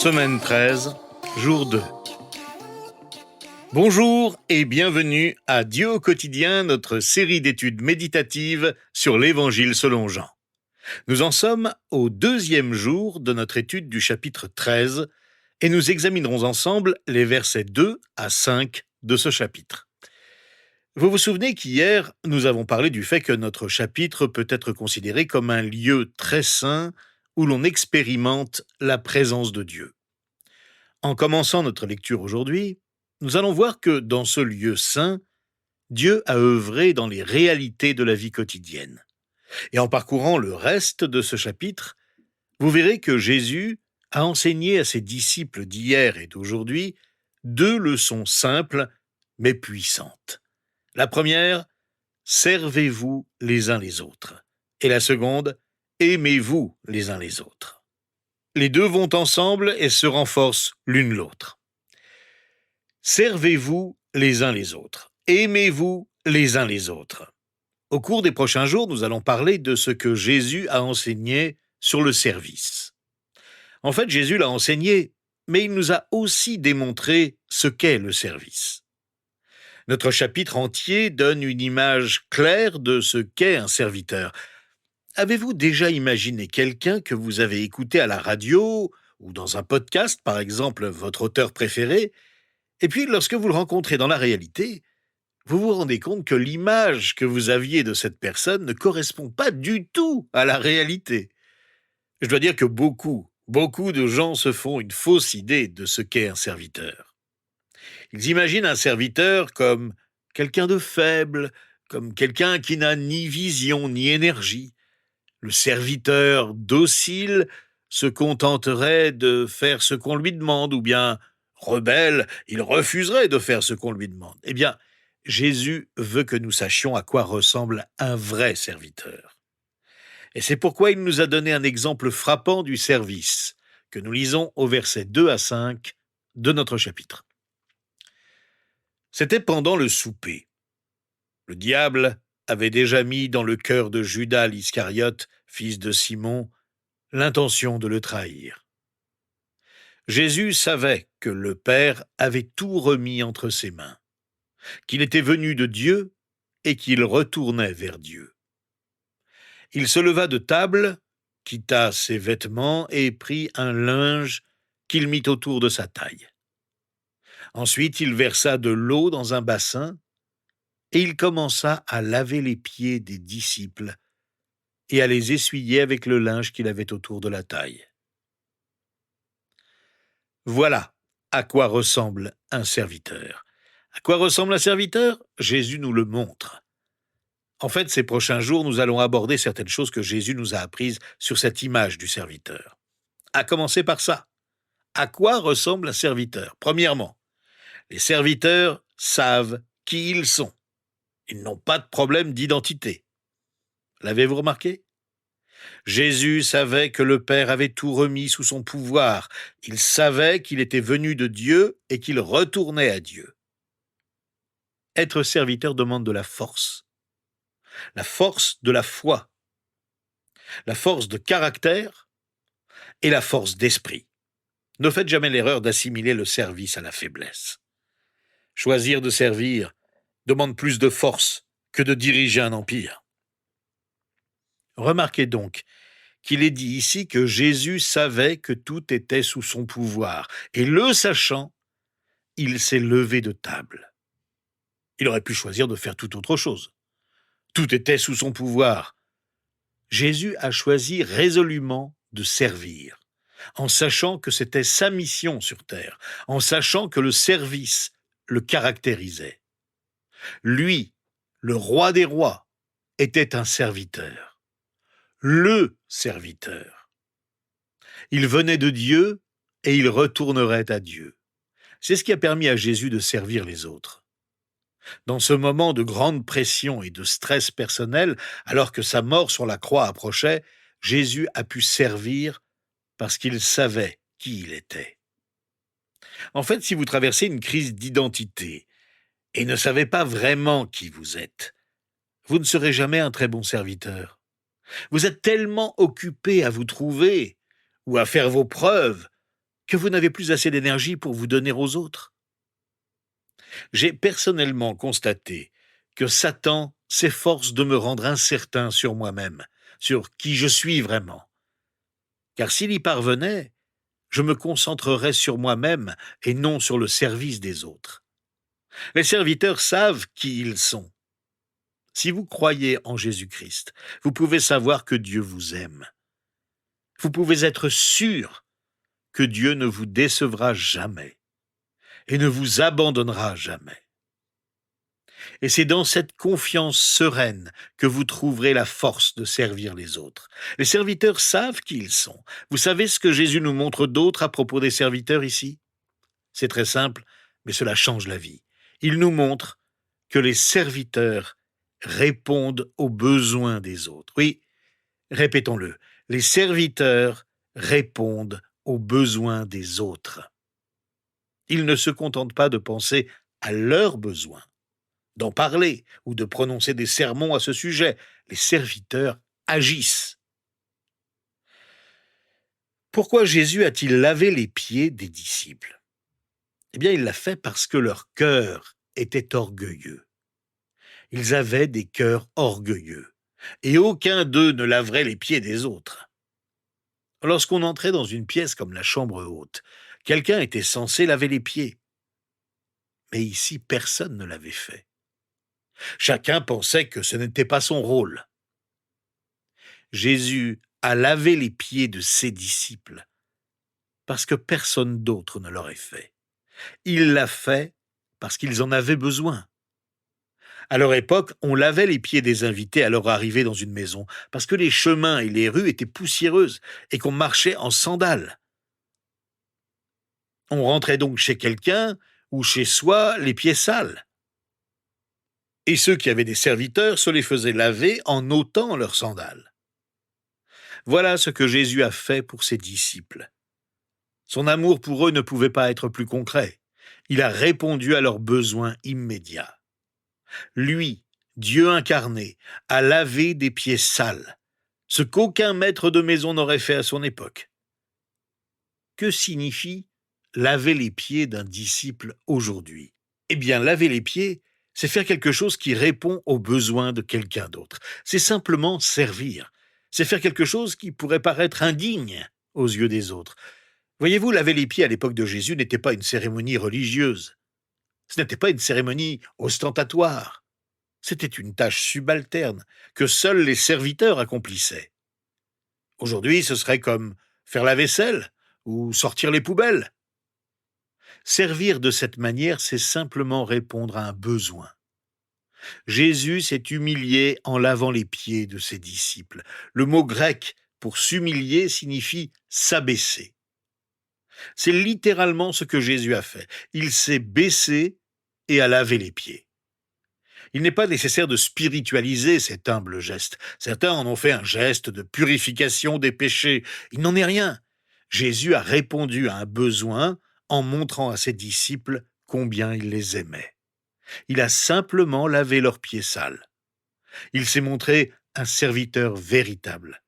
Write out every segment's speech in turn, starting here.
Semaine 13, jour 2. Bonjour et bienvenue à Dieu au quotidien, notre série d'études méditatives sur l'Évangile selon Jean. Nous en sommes au 2e jour de notre étude du chapitre 13 et nous examinerons ensemble les versets 2 à 5 de ce chapitre. Vous vous souvenez qu'hier, nous avons parlé du fait que notre chapitre peut être considéré comme un lieu très saint où l'on expérimente la présence de Dieu. En commençant notre lecture aujourd'hui, nous allons voir que dans ce lieu saint, Dieu a œuvré dans les réalités de la vie quotidienne. Et en parcourant le reste de ce chapitre, vous verrez que Jésus a enseigné à ses disciples d'hier et d'aujourd'hui 2 leçons simples mais puissantes. La première, servez-vous les uns les autres. Et la seconde, aimez-vous les uns les autres. Les deux vont ensemble et se renforcent l'une l'autre. Servez-vous les uns les autres. Aimez-vous les uns les autres. Au cours des prochains jours, nous allons parler de ce que Jésus a enseigné sur le service. En fait, Jésus l'a enseigné, mais il nous a aussi démontré ce qu'est le service. Notre chapitre entier donne une image claire de ce qu'est un serviteur. Avez-vous déjà imaginé quelqu'un que vous avez écouté à la radio ou dans un podcast, par exemple votre auteur préféré, et puis lorsque vous le rencontrez dans la réalité, vous vous rendez compte que l'image que vous aviez de cette personne ne correspond pas du tout à la réalité. Je dois dire que beaucoup de gens se font une fausse idée de ce qu'est un serviteur. Ils imaginent un serviteur comme quelqu'un de faible, comme quelqu'un qui n'a ni vision ni énergie. Le serviteur docile se contenterait de faire ce qu'on lui demande, ou bien rebelle, il refuserait de faire ce qu'on lui demande. Eh bien, Jésus veut que nous sachions à quoi ressemble un vrai serviteur. Et c'est pourquoi il nous a donné un exemple frappant du service, que nous lisons au verset 2 à 5 de notre chapitre. C'était pendant le souper. Le diable avait déjà mis dans le cœur de Judas l'Iscariote, fils de Simon, l'intention de le trahir. Jésus savait que le Père avait tout remis entre ses mains, qu'il était venu de Dieu et qu'il retournait vers Dieu. Il se leva de table, quitta ses vêtements et prit un linge qu'il mit autour de sa taille. Ensuite, il versa de l'eau dans un bassin et il commença à laver les pieds des disciples et à les essuyer avec le linge qu'il avait autour de la taille. Voilà à quoi ressemble un serviteur. À quoi ressemble un serviteur ? Jésus nous le montre. En fait, ces prochains jours, nous allons aborder certaines choses que Jésus nous a apprises sur cette image du serviteur. À commencer par ça. À quoi ressemble un serviteur ? Premièrement, les serviteurs savent qui ils sont. Ils n'ont pas de problème d'identité. L'avez-vous remarqué ? Jésus savait que le Père avait tout remis sous son pouvoir. Il savait qu'il était venu de Dieu et qu'il retournait à Dieu. Être serviteur demande de la force de la foi, la force de caractère et la force d'esprit. Ne faites jamais l'erreur d'assimiler le service à la faiblesse. Choisir de servir demande plus de force que de diriger un empire. Remarquez donc qu'il est dit ici que Jésus savait que tout était sous son pouvoir, et le sachant, il s'est levé de table. Il aurait pu choisir de faire tout autre chose. Tout était sous son pouvoir. Jésus a choisi résolument de servir, en sachant que c'était sa mission sur terre, en sachant que le service le caractérisait. Lui, le roi des rois, était un serviteur. Le serviteur. Il venait de Dieu et il retournerait à Dieu. C'est ce qui a permis à Jésus de servir les autres. Dans ce moment de grande pression et de stress personnel, alors que sa mort sur la croix approchait, Jésus a pu servir parce qu'il savait qui il était. En fait, si vous traversez une crise d'identité et ne savez pas vraiment qui vous êtes, vous ne serez jamais un très bon serviteur. Vous êtes tellement occupé à vous trouver ou à faire vos preuves que vous n'avez plus assez d'énergie pour vous donner aux autres? J'ai personnellement constaté que Satan s'efforce de me rendre incertain sur moi-même, sur qui je suis vraiment. Car s'il y parvenait, je me concentrerais sur moi-même et non sur le service des autres. Les serviteurs savent qui ils sont. Si vous croyez en Jésus-Christ, vous pouvez savoir que Dieu vous aime. Vous pouvez être sûr que Dieu ne vous décevra jamais et ne vous abandonnera jamais. Et c'est dans cette confiance sereine que vous trouverez la force de servir les autres. Les serviteurs savent qui ils sont. Vous savez ce que Jésus nous montre d'autre à propos des serviteurs ici? C'est très simple, mais cela change la vie. Il nous montre que les serviteurs répondent aux besoins des autres. Oui, répétons-le, les serviteurs répondent aux besoins des autres. Ils ne se contentent pas de penser à leurs besoins, d'en parler ou de prononcer des sermons à ce sujet. Les serviteurs agissent. Pourquoi Jésus a-t-il lavé les pieds des disciples? Eh bien, il l'a fait parce que leur cœur était orgueilleux. Ils avaient des cœurs orgueilleux, et aucun d'eux ne laverait les pieds des autres. Lorsqu'on entrait dans une pièce comme la chambre haute, quelqu'un était censé laver les pieds. Mais ici, personne ne l'avait fait. Chacun pensait que ce n'était pas son rôle. Jésus a lavé les pieds de ses disciples parce que personne d'autre ne l'aurait fait. Il l'a fait parce qu'ils en avaient besoin. À leur époque, on lavait les pieds des invités à leur arrivée dans une maison, parce que les chemins et les rues étaient poussiéreuses et qu'on marchait en sandales. On rentrait donc chez quelqu'un ou chez soi les pieds sales. Et ceux qui avaient des serviteurs se les faisaient laver en ôtant leurs sandales. Voilà ce que Jésus a fait pour ses disciples. Son amour pour eux ne pouvait pas être plus concret. Il a répondu à leurs besoins immédiats. Lui, Dieu incarné, a lavé des pieds sales, ce qu'aucun maître de maison n'aurait fait à son époque. Que signifie laver les pieds d'un disciple aujourd'hui? Eh bien, laver les pieds, c'est faire quelque chose qui répond aux besoins de quelqu'un d'autre. C'est simplement servir. C'est faire quelque chose qui pourrait paraître indigne aux yeux des autres. Voyez-vous, laver les pieds à l'époque de Jésus n'était pas une cérémonie religieuse. Ce n'était pas une cérémonie ostentatoire. C'était une tâche subalterne que seuls les serviteurs accomplissaient. Aujourd'hui, ce serait comme faire la vaisselle ou sortir les poubelles. Servir de cette manière, c'est simplement répondre à un besoin. Jésus s'est humilié en lavant les pieds de ses disciples. Le mot grec pour s'humilier signifie s'abaisser. C'est littéralement ce que Jésus a fait. Il s'est baissé et a lavé les pieds. Il n'est pas nécessaire de spiritualiser cet humble geste. Certains en ont fait un geste de purification des péchés. Il n'en est rien. Jésus a répondu à un besoin en montrant à ses disciples combien il les aimait. Il a simplement lavé leurs pieds sales. Il s'est montré un serviteur véritable.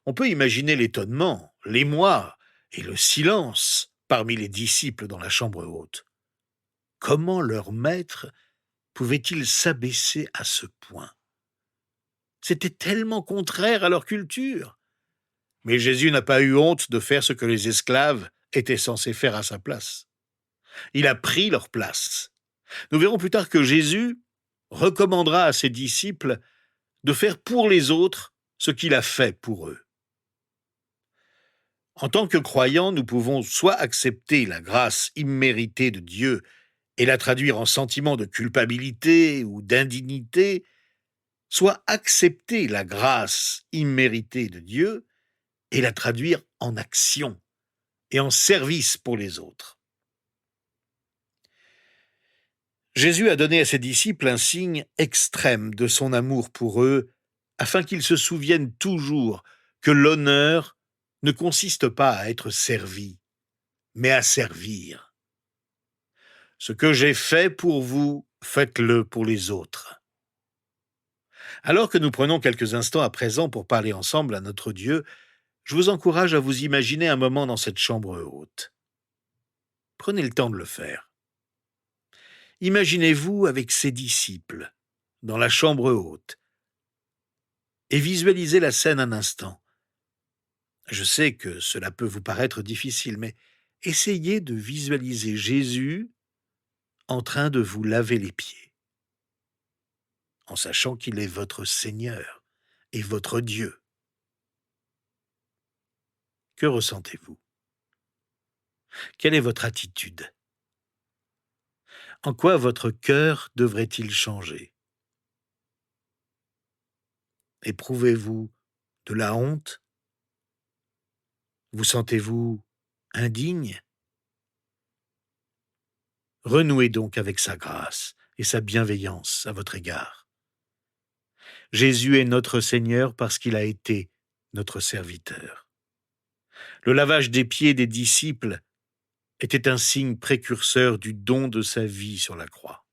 On peut imaginer l'étonnement, l'émoi et le silence parmi les disciples dans la chambre haute. Comment leur maître pouvait-il s'abaisser à ce point? C'était tellement contraire à leur culture. Mais Jésus n'a pas eu honte de faire ce que les esclaves étaient censés faire à sa place. Il a pris leur place. Nous verrons plus tard que Jésus recommandera à ses disciples de faire pour les autres ce qu'il a fait pour eux. En tant que croyants, nous pouvons soit accepter la grâce imméritée de Dieu et la traduire en sentiment de culpabilité ou d'indignité, soit accepter la grâce imméritée de Dieu et la traduire en action et en service pour les autres. Jésus a donné à ses disciples un signe extrême de son amour pour eux, afin qu'ils se souviennent toujours que l'honneur ne consiste pas à être servi, mais à servir. Ce que j'ai fait pour vous, faites-le pour les autres. Alors que nous prenons quelques instants à présent pour parler ensemble à notre Dieu, Je vous encourage à vous imaginer un moment dans cette chambre haute. Prenez le temps de le faire. Imaginez-vous avec ses disciples, dans la chambre haute, et visualisez la scène un instant. Je sais que cela peut vous paraître difficile, mais essayez de visualiser Jésus en train de vous laver les pieds, en sachant qu'il est votre Seigneur et votre Dieu. Que ressentez-vous? Quelle est votre attitude? En quoi votre cœur devrait-il changer? Éprouvez-vous de la honte? Vous sentez-vous indigne? Renouez donc avec sa grâce et sa bienveillance à votre égard. Jésus est notre Seigneur parce qu'il a été notre serviteur. Le lavage des pieds des disciples était un signe précurseur du don de sa vie sur la croix.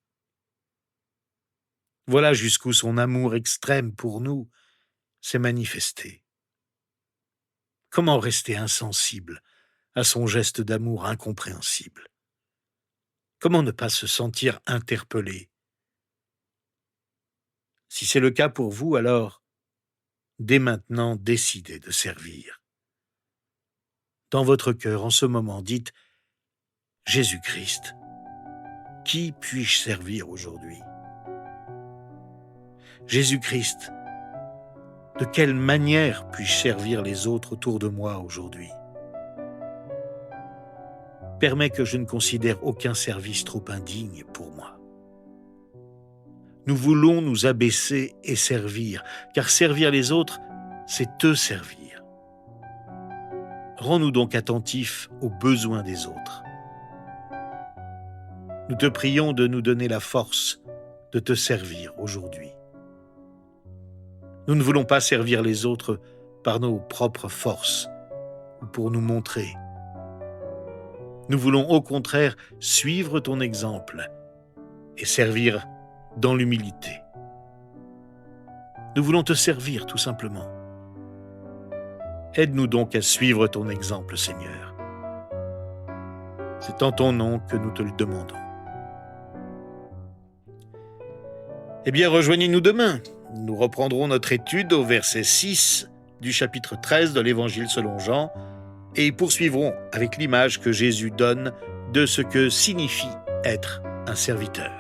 Voilà jusqu'où son amour extrême pour nous s'est manifesté. Comment rester insensible à son geste d'amour incompréhensible? Comment ne pas se sentir interpellé? Si c'est le cas pour vous, alors, dès maintenant, décidez de servir. Dans votre cœur, en ce moment, dites « Jésus-Christ, qui puis-je servir aujourd'hui ? Jésus-Christ, de quelle manière puis-je servir les autres autour de moi aujourd'hui ? Permets que je ne considère aucun service trop indigne pour moi. Nous voulons nous abaisser et servir, car servir les autres, c'est te servir. Rends-nous donc attentifs aux besoins des autres. Nous te prions de nous donner la force de te servir aujourd'hui. Nous ne voulons pas servir les autres par nos propres forces ou pour nous montrer. Nous voulons au contraire suivre ton exemple et servir dans l'humilité. Nous voulons te servir tout simplement. Aide-nous donc à suivre ton exemple, Seigneur. C'est en ton nom que nous te le demandons. Eh bien, rejoignez-nous demain. Nous reprendrons notre étude au verset 6 du chapitre 13 de l'Évangile selon Jean et poursuivrons avec l'image que Jésus donne de ce que signifie être un serviteur.